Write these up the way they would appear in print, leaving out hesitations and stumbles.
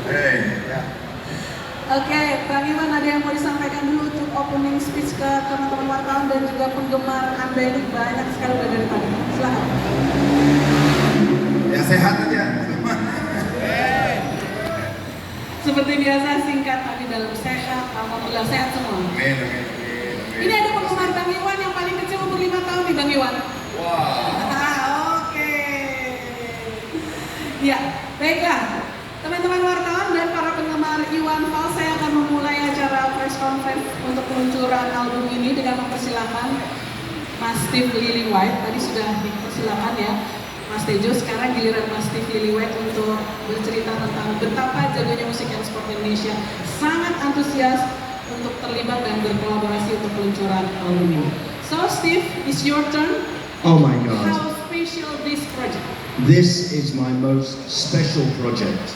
Ya. Oke, Bang Iwan ada yang mau disampaikan dulu untuk opening speech ke teman-teman wartawan dan juga penggemar Anda ini banyak sekali udah dari tadi. Silahkan. Ya sehat aja. Seperti biasa singkat tadi dalam sehat, alhamdulillah sehat semua. Amin. Ini ada penggemar Bang Iwan yang paling kecil umur 5 tahun nih Bang Iwan. Wah. Oke. Ya, baiklah. Teman-teman wartawan dan para penggemar Iwan Fals, saya akan memulai acara press conference untuk peluncuran album ini dengan mempersilahkan Mas Steve Lillywhite. Tadi sudah dipersilakan ya Mas Tejo, sekarang giliran Mas Steve Lillywhite untuk bercerita tentang betapa jagonya musik and sport Indonesia sangat antusias untuk terlibat dan berkolaborasi untuk peluncuran album ini. So Steve, it's your turn. Oh my God. How special this project? This is my most special project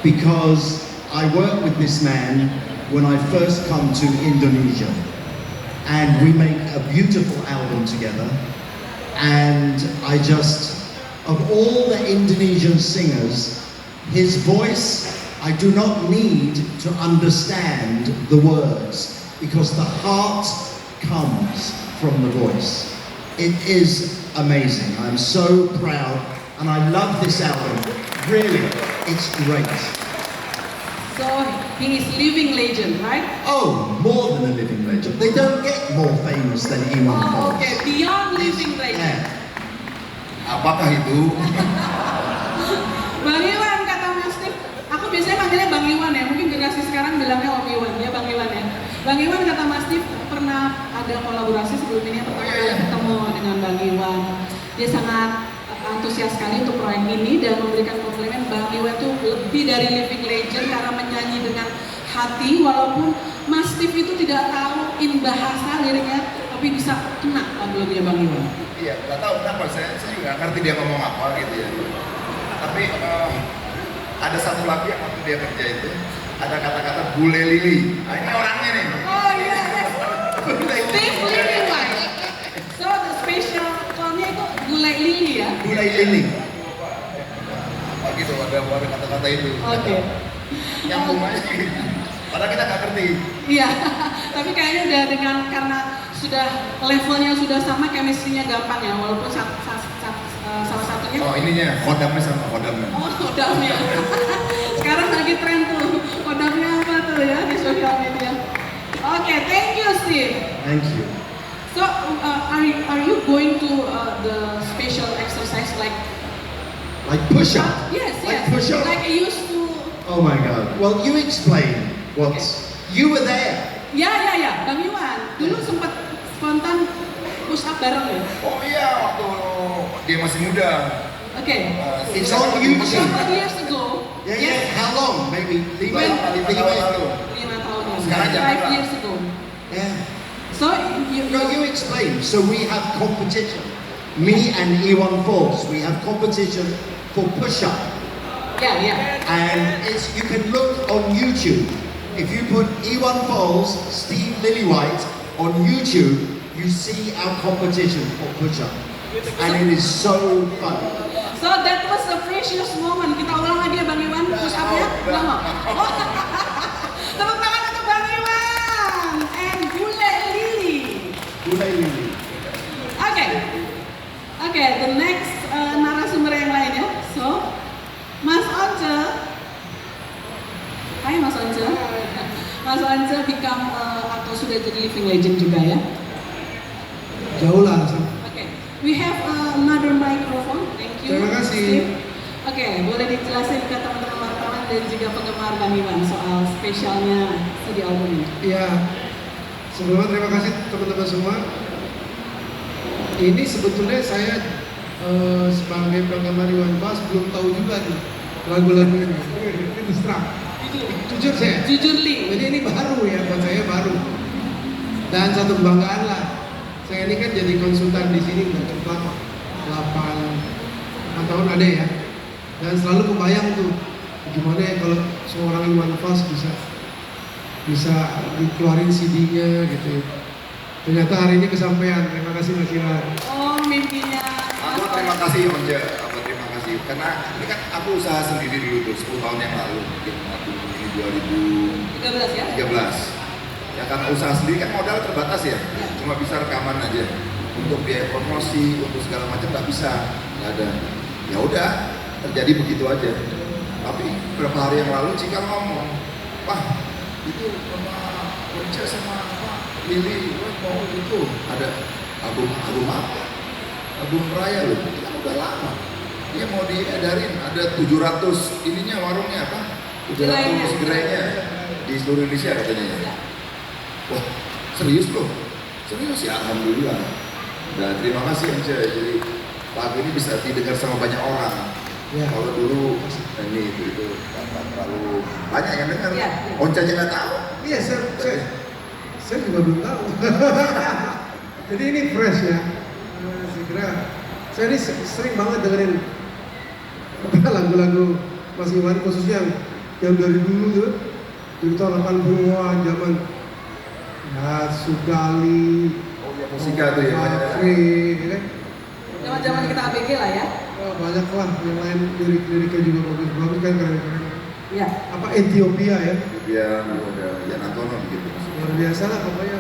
because I worked with this man when I first come to Indonesia, and we make a beautiful album together. And I just, of all the Indonesian singers, his voice, I do not need to understand the words because the heart comes from the voice. It is amazing. I'm so proud and I love this album. Really, it's great. So he is living legend, right? Oh, more than a living legend. They don't get more famous than Iwan Oh, Fals. okay, beyond living legend. Yeah. Apakah itu? Bang Iwan kata Mas Steve, aku biasanya panggilnya Bang Iwan ya, mungkin generasi sekarang bilangnya Om Iwan, ya Bang Iwan ya. Bang Iwan kata Mas Steve pernah ada kolaborasi sebelum ini yang pertama kali ketemu dengan Bang Iwan. Dia sangat antusias sekali untuk proyek ini dan memberikan komplimen Bang Iwan itu lebih dari living legend karena menyanyi dengan hati, walaupun Mas Steve itu tidak tahu in bahasa liriknya tapi bisa kena lagu-lagunya Bang Iwan. Iya, nggak tahu kenapa saya juga nggak ngerti dia ngomong apa gitu ya. Tapi ada satu lagu yang waktu dia kerja itu ada kata-kata bule lili. Nah, ini orangnya nih. Oh iya, Steve Lillywhite. So the special call-nya itu gulai lili ya? Gulai lili. Oh gitu, ada kata-kata itu. Oke. Nyambung aja gitu. Padahal kita nggak ngerti. Iya, tapi kayaknya udah dengan karena sudah levelnya sudah sama, chemistry-nya gampang ya, walaupun salah satunya. Oh ininya, kodamnya sama kodamnya. Oh, kodamnya. Sekarang lagi tren tuh, kodamnya apa tuh ya di sosial media. Oke, thank you Steve. Thank you. So, are you going to the special exercise like? Like push up. Yes, Like yes. push up. Like I used to. Oh my God. Well, you explain what you were there. Ya, Bang Iwan. Dulu sempat spontan push up bareng ya. Oh iya, waktu dia masih muda. Oke. It's on YouTube. Couple years ago. Yeah. How long? Maybe 5 tahun lalu. 5 tahun lalu. Sekarang jangan 5 lupa. years ago. Yeah. So No, you explain. So we have competition. Me and Iwan Fals, we have competition for push-up. Yeah. And you can look on YouTube. If you put Iwan Fals, Steve Lillywhite on YouTube, you see our competition for push-up. And it is so fun. So that was a precious moment. Kita ulang lagi ya Bang Iwan push up-nya. Ulang. Tepuk tangan untuk Bang Iwan and Gulai Lili. Gulai lili. Oke, the next narasumber yang lainnya. So, Mas Once. Hai Mas Once. Mas Once become atau sudah jadi living legend juga ya? Jauh lah. Oke, we have another microphone. Thank you. Terima kasih. Steve. Oke, boleh dijelasin ke teman-teman wartawan dan juga penggemar Bang Iwan soal spesialnya CD album ini? Iya. Sebelumnya terima kasih teman-teman semua. Ini sebetulnya saya sebagai penggemar Iwan Fals belum tahu juga nih lagu-lagu ini. Ini terus terang. Jujur saya. Jujur Li. Jadi ini baru ya, buat saya baru. Dan satu kebanggaan lah. Saya ini kan jadi konsultan di sini udah cukup lama. 8 tahun ada ya. Dan selalu kebayang tuh gimana ya kalau seorang Iwan Fals bisa dikeluarin CD-nya gitu. Ternyata hari ini kesampaian. Terima kasih Mas Iwan. Oh, mimpinya. Aku terima kasih Onja. Aku terima kasih sih, karena ini kan aku usaha sendiri dulu tuh 10 tahun yang lalu, mungkin aku ini 13 ya? 2013. Ya karena usaha sendiri kan modal terbatas ya, cuma bisa rekaman aja. Untuk biaya promosi, untuk segala macam nggak bisa, nggak ada. Ya udah, terjadi begitu aja. Tapi beberapa hari yang lalu Cika ngomong, Pak, itu sama Once sama Lili mau itu ada album apa? Album Raya loh, itu kan udah lama. Dia mau diedarin, ada 700 ininya warungnya apa? 700 gerainya di seluruh Indonesia katanya ya. Wah, serius loh? Serius ya, alhamdulillah. Dan terima kasih Once, jadi lagu ini bisa didengar sama banyak orang. Ya. Kalau dulu ini itu tanpa terlalu banyak yang dengar. Ya. Once aja nggak tahu. Iya, saya juga belum tahu. Jadi ini fresh ya. Segera. Saya ini sering banget dengerin lagu-lagu Mas Iwan, khususnya yang dari dulu tuh, dari tahun 80-an, zaman ya Sugali, Oh ya, musika tuh ya. Afri, ya kan? Zaman-zaman kita ABG lah ya. Oh, banyak lah yang lain, lirik-liriknya juga bagus kan, keren-keren. Iya. Apa Ethiopia ya? Dia udah Yan Antono begitu. Luar biasa lah pokoknya.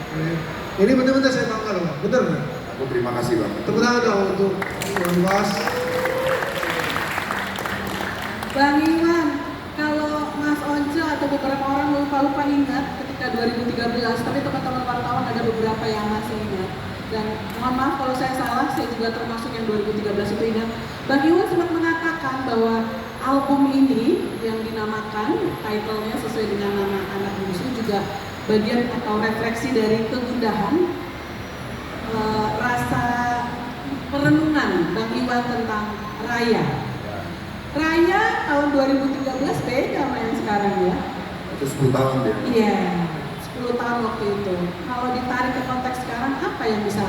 Keren. Ini bener-bener saya tahu kalau bener nggak? Aku terima kasih Bang. Tepuk tangan dong untuk Iwan Fals. Bang Iwan, kalau Mas Once atau beberapa orang lupa ingat ketika 2013, tapi teman-teman wartawan ada beberapa yang masih ingat. Dan mohon maaf kalau saya salah, saya juga termasuk yang 2013 itu ingat. Bang Iwan sempat mengatakan bahwa album ini yang dinamakan, title-nya sesuai dengan nama anak bungsu, juga bagian atau refleksi dari kegundahan, rasa perenungan Bang Iwan tentang Raya. Raya tahun 2013 beda sama yang sekarang ya. Itu 10 tahun dia. Iya, 10 tahun waktu itu. Kalau ditarik ke konteks sekarang, apa yang bisa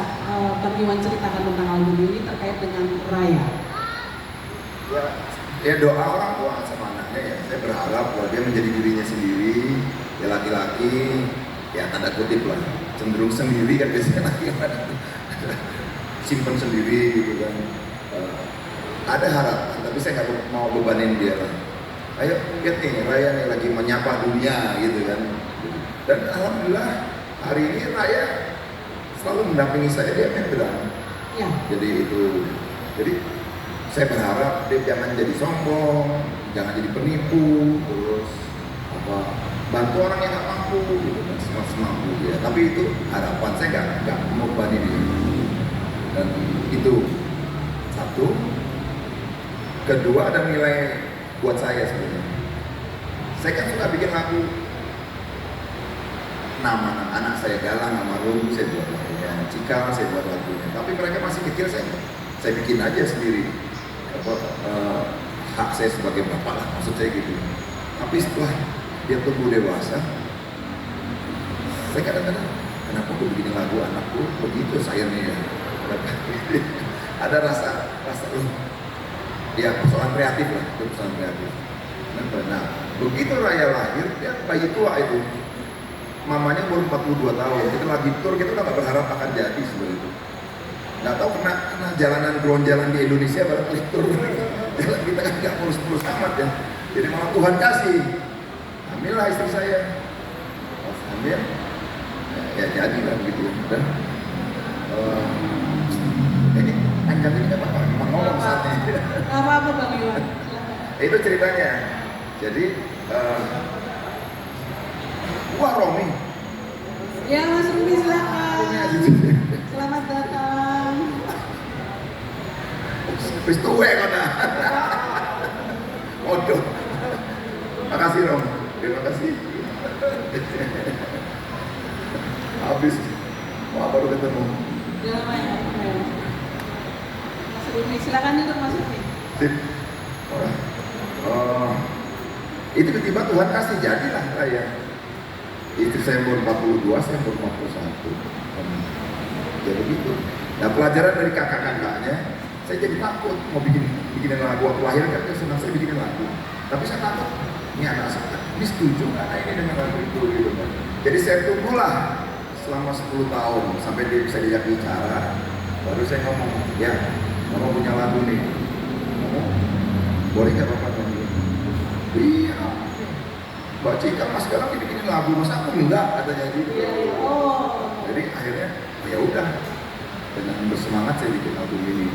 Bang Iwan ceritakan tentang album ini terkait dengan Raya? Ya doa orang tua sama anaknya ya. Saya berharap bahwa dia menjadi dirinya sendiri, ya laki-laki, ya tanda kutip lah, cenderung sendiri kan biasanya laki-laki. Simpen sendiri gitu kan. Ada harapan, tapi saya nggak mau bebanin dia lah. Ayo lihat nih, Raya nih lagi menyapa dunia gitu kan. Dan alhamdulillah hari ini Raya selalu mendampingi saya, dia main drum. Ya. Jadi saya berharap dia jangan jadi sombong, jangan jadi penipu, terus bantu orang yang nggak mampu gitu kan, semampu dia. Tapi itu harapan saya nggak membebani dia. Dan itu satu. Kedua ada nilai buat saya sebenarnya. Saya kan suka bikin lagu, nama anak saya Galang, nama Rum, saya buat lagunya, Cikal saya buat lagunya. Tapi mereka masih kecil, saya bikin aja sendiri. Hak saya sebagai bapak lah, maksud saya gitu. Tapi setelah dia tumbuh dewasa, saya kadang-kadang, kenapa aku bikin lagu anakku begitu sayangnya ya. Ada rasa ya persoalan kreatif lah, itu persoalan kreatif. Nah, begitu Raya lahir, dia bayi tua itu, mamanya baru 42 tahun, kita lagi tour, kita udah gak berharap akan jadi seperti itu. Nggak tahu kena jalanan drone jalan di Indonesia barangkali tour, jalan kita kan gak mulus-mulus amat ya. Jadi malah Tuhan kasih, hamillah istri saya, pas hamil, ya jadilah begitu. Dan ini panjang ini nggak apa-apa, emang ngomong saatnya. Nggak apa-apa Bang Iwan, silakan. Itu ceritanya. Jadi, wah Romi. Ya Mas Rumi silakan. Selamat datang. Wis tuwe kok nah. Waduh. Makasih Rom. Terima kasih. Habis. Wah baru ketemu. Udah lama ya. Mas Rumi silakan duduk Mas Rumi. Sip. Itu tiba-tiba Tuhan kasih jadilah Raya. Istri saya umur 42, saya umur 51. Ya begitu. Nah pelajaran dari kakak-kakaknya, saya jadi takut mau bikin lagu. Waktu lahir kan senang saya bikin lagu. Tapi saya takut, ini anak saya, ini setuju nggak ini dengan lagu itu gitu kan. Jadi saya tunggulah selama 10 tahun sampai dia bisa diajak bicara. Baru saya ngomong, ya, mama punya lagu nih. ngomong, boleh nggak Bapak nyanyi? Iya. Mbak Cika mas sekarang dibikinin lagu, mas aku enggak katanya gitu. Oh. Jadi akhirnya ya udah dengan bersemangat saya bikin album ini.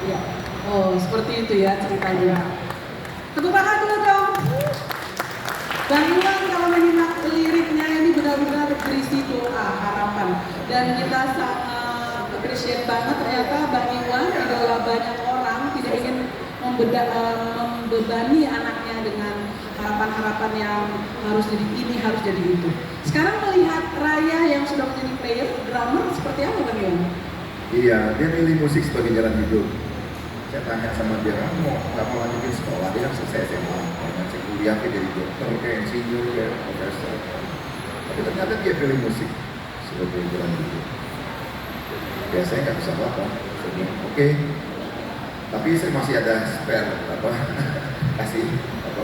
Ya. Oh, seperti itu ya ceritanya. Tepuk tangan dulu dong. Bang Iwan kalau menyimak liriknya ini benar-benar berisi doa, harapan. Dan kita sangat appreciate banget ternyata Bang Iwan idola banyak orang, tidak ingin membebani anaknya dengan harapan-harapan yang harus jadi ini, harus jadi itu. Sekarang melihat Raya yang sudah menjadi player, drummer, seperti apa Bang Iwan? Iya, dia milih musik sebagai jalan hidup. Saya tanya sama dia, kamu nggak mau lanjutin sekolah? Dia kan selesai SMA, dengan saya kuliah kayak jadi dokter, kayak insinyur, kayak profesor. Tapi ternyata dia pilih musik sebagai jalan hidup. Ya saya nggak bisa apa-apa. Saya bilang, oke. Tapi saya masih ada spare, kasih apa.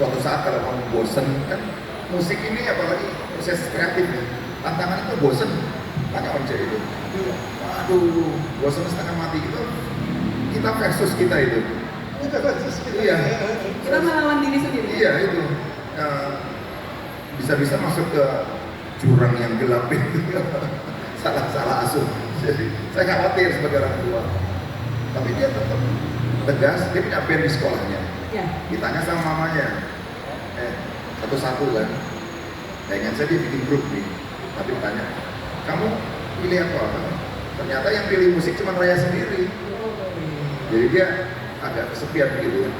Suatu saat kalau kamu bosen kan, musik ini apalagi proses kreatif ya. Tantangan itu bosen, tanya Once itu. Waduh, bosen setengah mati gitu. Kita versus kita itu. Iya. Kita melawan diri sendiri. Iya itu. Bisa-bisa masuk ke jurang yang gelap itu. Salah asuh. Jadi saya khawatir sebagai orang tua. Tapi dia tetap tegas. Dia punya band di sekolahnya. Ya. Ditanya sama mamanya. Satu-satu kan. Dengan saya dia bikin grup nih. Tapi tanya, kamu pilih apa? Ternyata yang pilih musik cuma Raya sendiri. Jadi dia agak kesepian gitu ya.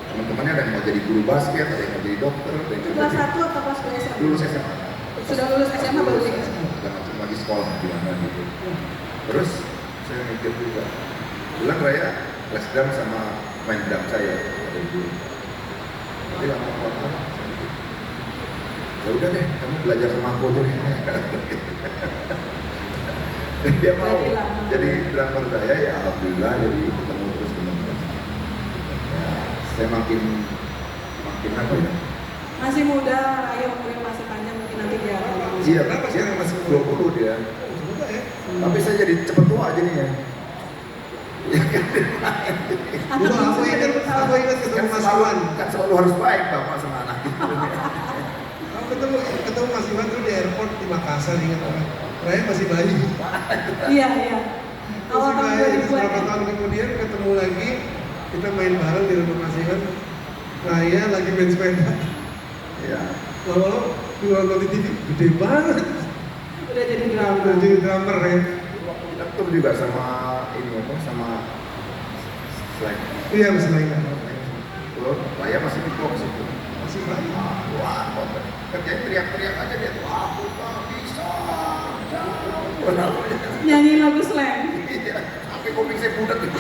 Teman-temannya ada yang mau jadi guru basket, ada yang mau jadi dokter, ada yang mau Kelas jadi... 1 atau kelas 2 SMA? Lulus SMA. Sudah lulus SMA baru Lulus ikut. SMA. Dan langsung lagi sekolah gimana gitu. Terus saya mikir juga, bilang Raya les drum sama main drum saya ada guru. Tapi lama-lama ya udah deh, kamu belajar sama aku aja. Dan dia mau jadi drummer saya, ya alhamdulillah jadi ketemu terus dengan dia. Ya, saya makin apa ya? Masih muda, Raya umurnya masih panjang, mungkin nanti dia akan Iya, dia masih 20 dia. Tapi saya jadi cepet tua aja nih ya. Dulu aku ingat ketemu Mas Iwan. Kan selalu harus baik bapak sama anak gitu. Aku ketemu Mas Iwan dulu di airport di Makassar, ingat apa? Raya masih bayi. Iya, iya. Awal tahun Masih bayi, 2000 beberapa tahun kemudian ketemu lagi, kita main bareng di rumah Mas Iwan. Raya lagi main sepeda. Iya. Lama-lama di nonton di TV, gede banget. udah jadi drummer. Udah jadi drummer ya. Kita tur juga sama ini apa sama Slack. Iya, masih bayi. Terus Raya masih di box itu. Masih bayi. Wah, kerjanya teriak-teriak aja dia tuh. Aku tak bisa. Nyanyi lagu slang. Iya. Sampai komik saya budak gitu.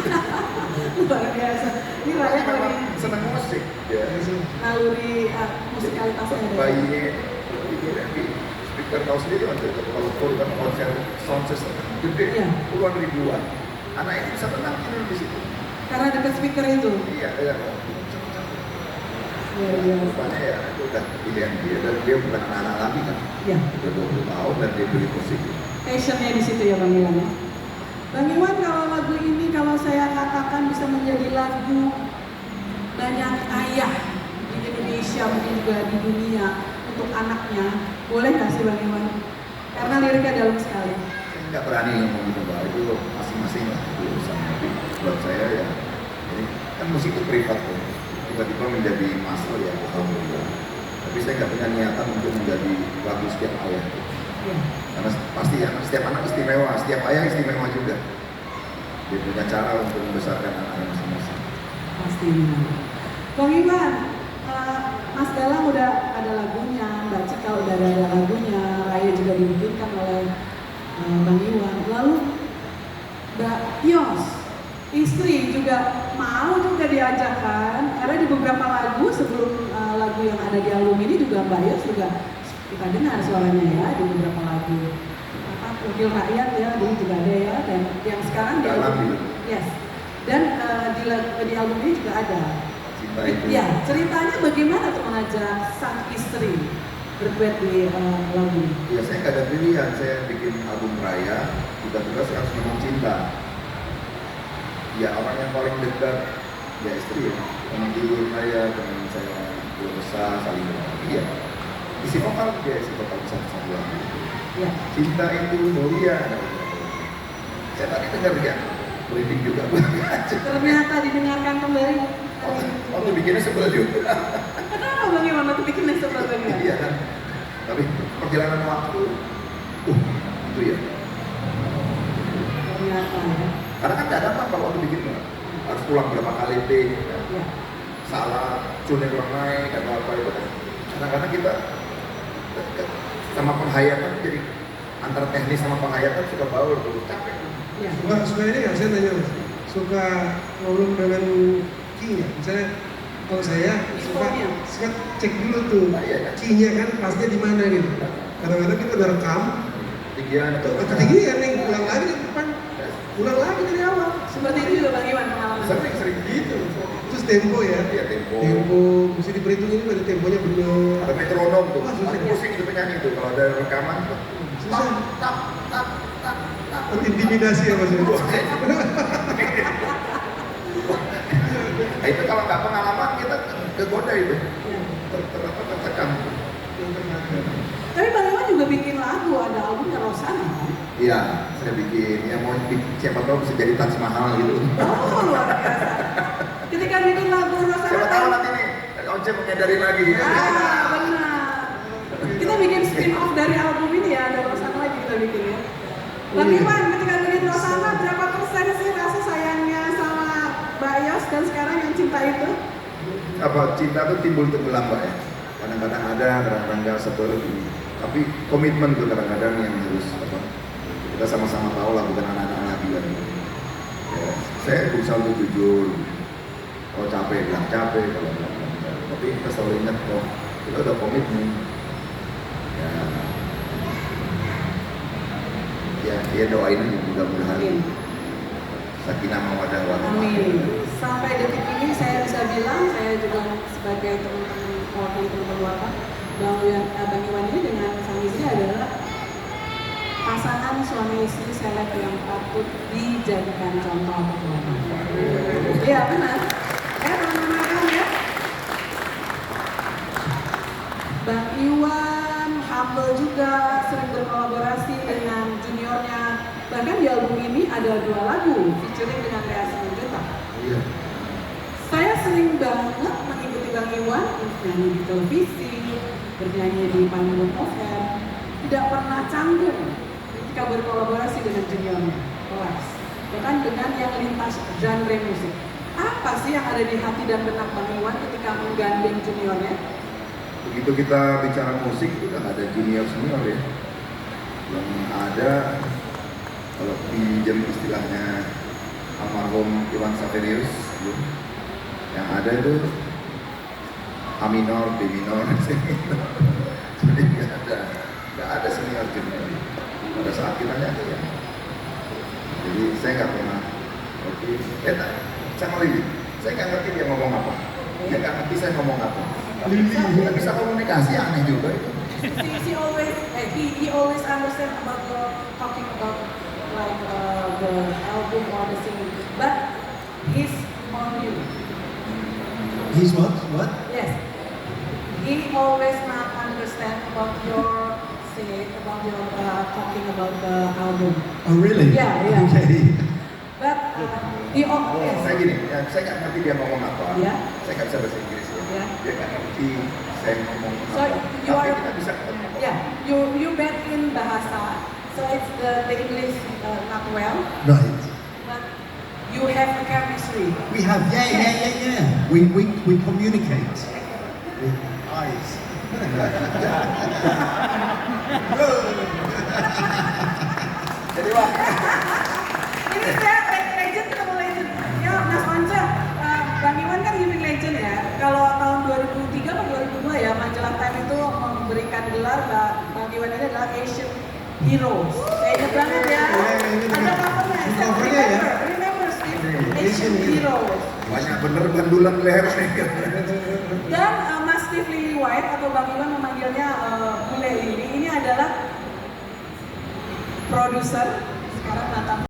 Luar biasa. Ini Raya Memang lagi senang musik. Ya. naluri musikalitasnya. Bayinya itu di speaker tahu sendiri kan kalau kan konser sound system gede Iya. puluhan ribuan. Anak ini bisa tenang tidur di situ. Karena dekat speaker itu. Iya, iya. Luar biasa. Rupanya ya itu udah pilihan dia dan dia bukan anak-anak lagi kan. Ya. Udah 20 tahun dan dia beli musik. Passionnya di situ ya Bang Iwan ya. Bang Iwan, kalau lagu ini kalau saya katakan bisa menjadi lagu banyak ayah di Indonesia mungkin juga di dunia untuk anaknya, boleh nggak sih Bang Iwan? Karena liriknya dalam sekali. Saya nggak berani ngomong gitu Mbak, itu masing-masing lah itu urusan. Tapi buat saya ya ini kan musik itu privat ya. Tiba-tiba menjadi masal ya alhamdulillah. Tapi saya nggak punya niatan untuk menjadi lagu setiap ayah. Ya. Karena pasti ya, setiap anak istimewa, setiap ayah istimewa juga. Dia punya cara untuk membesarkan anaknya masing-masing. Pastinya. Bang Iwan, Mas Galang udah ada lagunya, Mbak Cika udah ada lagunya, Raya juga dibikinkan oleh Bang Iwan. Lalu Mbak Yos, istri juga mau juga diajakkan, karena di beberapa lagu sebelum lagu yang ada di album ini juga Mbak Yos juga kita dengar suaranya ya di beberapa lagu. Wakil rakyat ya, dulu juga ada ya, dan yang sekarang di album, yes. Dan di album ini juga ada. Cinta itu. Ya, ceritanya bagaimana tuh mengajak sang istri berduet di lagu ini? Ya saya nggak ada pilihan, saya bikin album Raya, tiba-tiba saya harus ngomong cinta. Ya orang yang paling dekat Ya istri ya, teman tidur saya belum besar, saling berbagi ya. Isi vokal dia, isi vokal besar satu lagu. Ya. Cinta itu mulia. Saya tadi dengar ya, briefing juga. Ternyata didengarkan kembali. Waktu bikinnya sebel juga. Kenapa Bang Iwan waktu bikinnya seperti ini? Iya kan. Tapi perjalanan waktu, itu ya. Ternyata ya. Karena kan nggak ada apa waktu bikin harus pulang berapa kali take, Ya. salah, tune kurang naik atau apa itu kan. Kadang-kadang kita sama penghayatan jadi antara teknis sama penghayatan suka baur tuh capek. Ya. Suka ini nggak, saya tanya Mas, suka ngobrol dengan key nggak? Misalnya kalau saya Infonya. suka cek dulu tuh Iya. key-nya kan pasnya di mana gitu. Kadang-kadang kita udah rekam, Tinggian atau ketinggian nih, ulang lagi di depan, ulang lagi dari awal. Seperti itu juga Bang Iwan pengalaman. sering gitu. Terus tempo ya, Iya tempo. tempo mesti diperhitungin pada temponya bener. Ada metronom tuh. Wah, susah. Paling pusing itu penyanyi tuh kalau ada rekaman tuh. Susah. Tak tak tak tak. Intimidasi ya Mas. Nah, itu kalau nggak pengalaman kita kegoda itu. Ya. Tertekan. Tapi Bang Iwan juga bikin lagu, ada albumnya Rosana kan? Iya, saya bikin. Ya mau siapa tahu bisa jadi Taj Mahal gitu. Oh, luar biasa. Ketika bikin lagu Rosana Siapa tahu nanti nih Once menyadari lagi. benar. Kita bikin spin off dari album ini ya, ada Rosana lagi kita bikin ya. Bang Iwan, ketika bikin Rosana, berapa persen sih rasa sayangnya sama Mbak Yos dan sekarang yang cinta itu? Apa cinta tuh timbul tenggelam Mbak ya. Kadang-kadang ada, kadang-kadang nggak seperti. Tapi komitmen tuh kadang-kadang yang harus apa, kita sama-sama tahu lah bukan anak-anak lagi kan. Ya, saya berusaha untuk jujur. Kalau capek bilang capek, kalau bilang enggak. Tapi kita selalu ingat kok kita udah komitmen. Ya doain aja mudah-mudahan Amin. sakinah mawaddah warahmah. Amin. Sampai detik ini saya bisa bilang, saya juga sebagai teman-teman wakil teman-teman warta, Bang Iwan ini dengan sang istri adalah pasangan suami istri seleb yang patut dijadikan contoh atau teladan. Iya benar. Ya teman-teman ya. Bang Iwan humble juga, sering berkolaborasi dengan juniornya. Bahkan di album ini ada 2 lagu featuring dengan Lea Simanjuntak. Iya. Saya sering banget mengikuti Bang Iwan bernyanyi di televisi, bernyanyi di panggung off-air, tidak pernah canggung ketika berkolaborasi dengan juniornya, kelas. Bahkan dengan yang lintas genre musik. Apa sih yang ada di hati dan benak Bang Iwan ketika menggandeng juniornya? Begitu kita bicara musik itu kan ada junior senior ya. Yang ada kalau pinjam istilahnya almarhum Iwan Saverius, yang ada itu A minor, B minor, C minor. Jadi nggak ada senior junior. Pada saat kita nyanyi ya. Jadi saya nggak pernah. Oke, sama Lili. Saya nggak ngerti dia ngomong apa. Dia nggak ngerti saya ngomong apa. Kita bisa komunikasi aneh juga itu. He always understand about your talking about like the album or the singing, but he's on you. He's what? What? Yes, he always not understand about your talking about the album. Oh, really? Yeah, yeah. Okay. But he always. Saya gini, ya, saya nggak ngerti dia ngomong apa. Ya. Saya nggak bisa bahasa Inggris ya. Ya. Dia nggak ngerti saya ngomong So apa. you Tapi are. kita bisa ketemu. Yeah, you bad in bahasa, so it's the English not well, Right. but you have a chemistry. We have, yeah. We communicate with eyes. Jadi wah, Ini saya legend ketemu legend. Ya Mas Once, Bang Iwan kan living legend ya. Kalau tahun 2003 atau 2002 ya, majalah Time itu memberikan gelar Bang Iwan ini adalah Asian Hero. Saya ingat banget ya. Ada covernya. Di covernya ya? Remember Steve? Asian Asian Hero. banyak bener bandulan leher nih. Dan Mas Steve Lillywhite atau Bang Iwan memanggilnya Bule ini adalah produser sekarang mantan